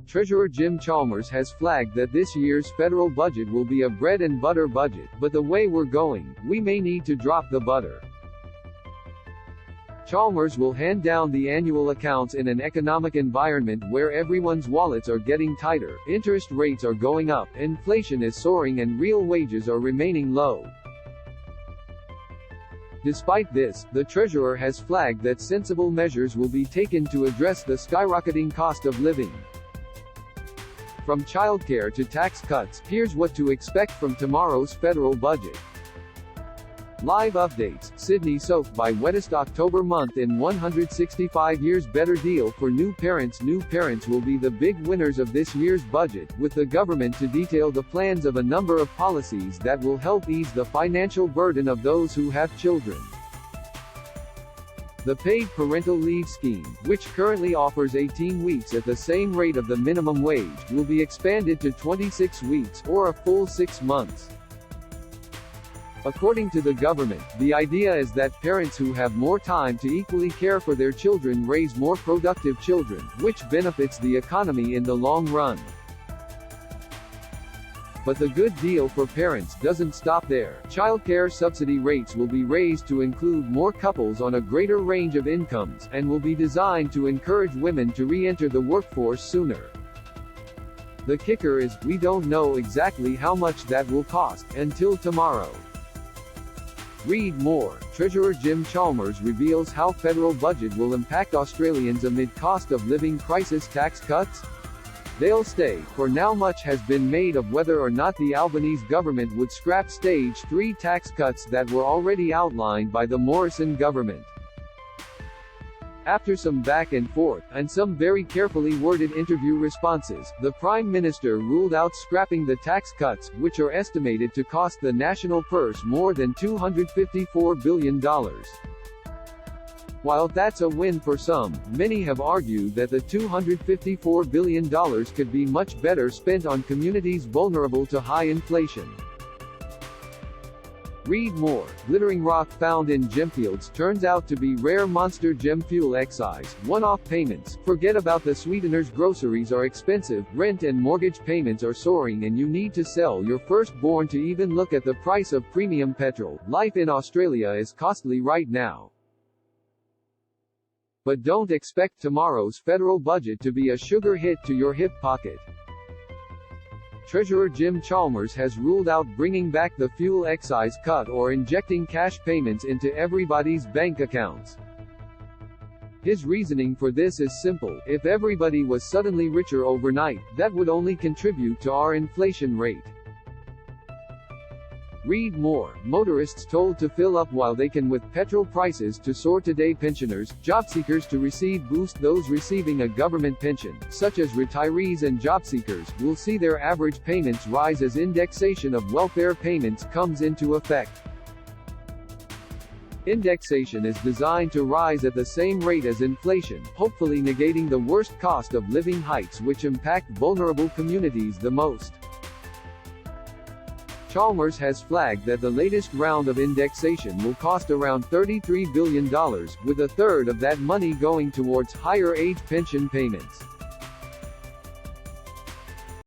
Treasurer Jim Chalmers has flagged that this year's federal budget will be a bread and butter budget, but the way we're going, we may need to drop the butter. Chalmers will hand down the annual accounts in an economic environment where everyone's wallets are getting tighter, interest rates are going up, inflation is soaring and real wages are remaining low. Despite this, the treasurer has flagged that sensible measures will be taken to address the skyrocketing cost of living. From childcare to tax cuts, here's what to expect from tomorrow's federal budget. Live updates: Sydney soaked by wettest October month in 165 years. Better deal for new parents. New parents will be the big winners of this year's budget, with the government to detail the plans of a number of policies that will help ease the financial burden of those who have children. The paid parental leave scheme, which currently offers 18 weeks at the same rate of the minimum wage, will be expanded to 26 weeks, or a full 6 months. According to the government, the idea is that parents who have more time to equally care for their children raise more productive children, which benefits the economy in the long run. But the good deal for parents doesn't stop there. Childcare subsidy rates will be raised to include more couples on a greater range of incomes, and will be designed to encourage women to re-enter the workforce sooner. The kicker is, we don't know exactly how much that will cost, until tomorrow. Read more. Treasurer Jim Chalmers reveals how federal budget will impact Australians amid cost of living crisis. Tax cuts? They'll stay. For now, much has been made of whether or not the Albanese government would scrap Stage 3 tax cuts that were already outlined by the Morrison government. After some back and forth, and some very carefully worded interview responses, the Prime Minister ruled out scrapping the tax cuts, which are estimated to cost the national purse more than $254 billion. While that's a win for some, many have argued that the $254 billion could be much better spent on communities vulnerable to high inflation. Read more. Glittering rock found in gemfields turns out to be rare monster gem fuel excise, one-off payments. Forget about the sweeteners. Groceries are expensive, rent and mortgage payments are soaring, and you need to sell your firstborn to even look at the price of premium petrol. Life in Australia is costly right now. But don't expect tomorrow's federal budget to be a sugar hit to your hip pocket. Treasurer Jim Chalmers has ruled out bringing back the fuel excise cut or injecting cash payments into everybody's bank accounts. His reasoning for this is simple: if everybody was suddenly richer overnight, that would only contribute to our inflation rate. Read more. Motorists told to fill up while they can with petrol prices to soar today. Pensioners, job seekers to receive boost. Those receiving a government pension, such as retirees and job seekers, will see their average payments rise as indexation of welfare payments comes into effect. Indexation is designed to rise at the same rate as inflation, hopefully negating the worst cost of living hikes which impact vulnerable communities the most. Chalmers has flagged that the latest round of indexation will cost around $33 billion, with a third of that money going towards higher age pension payments.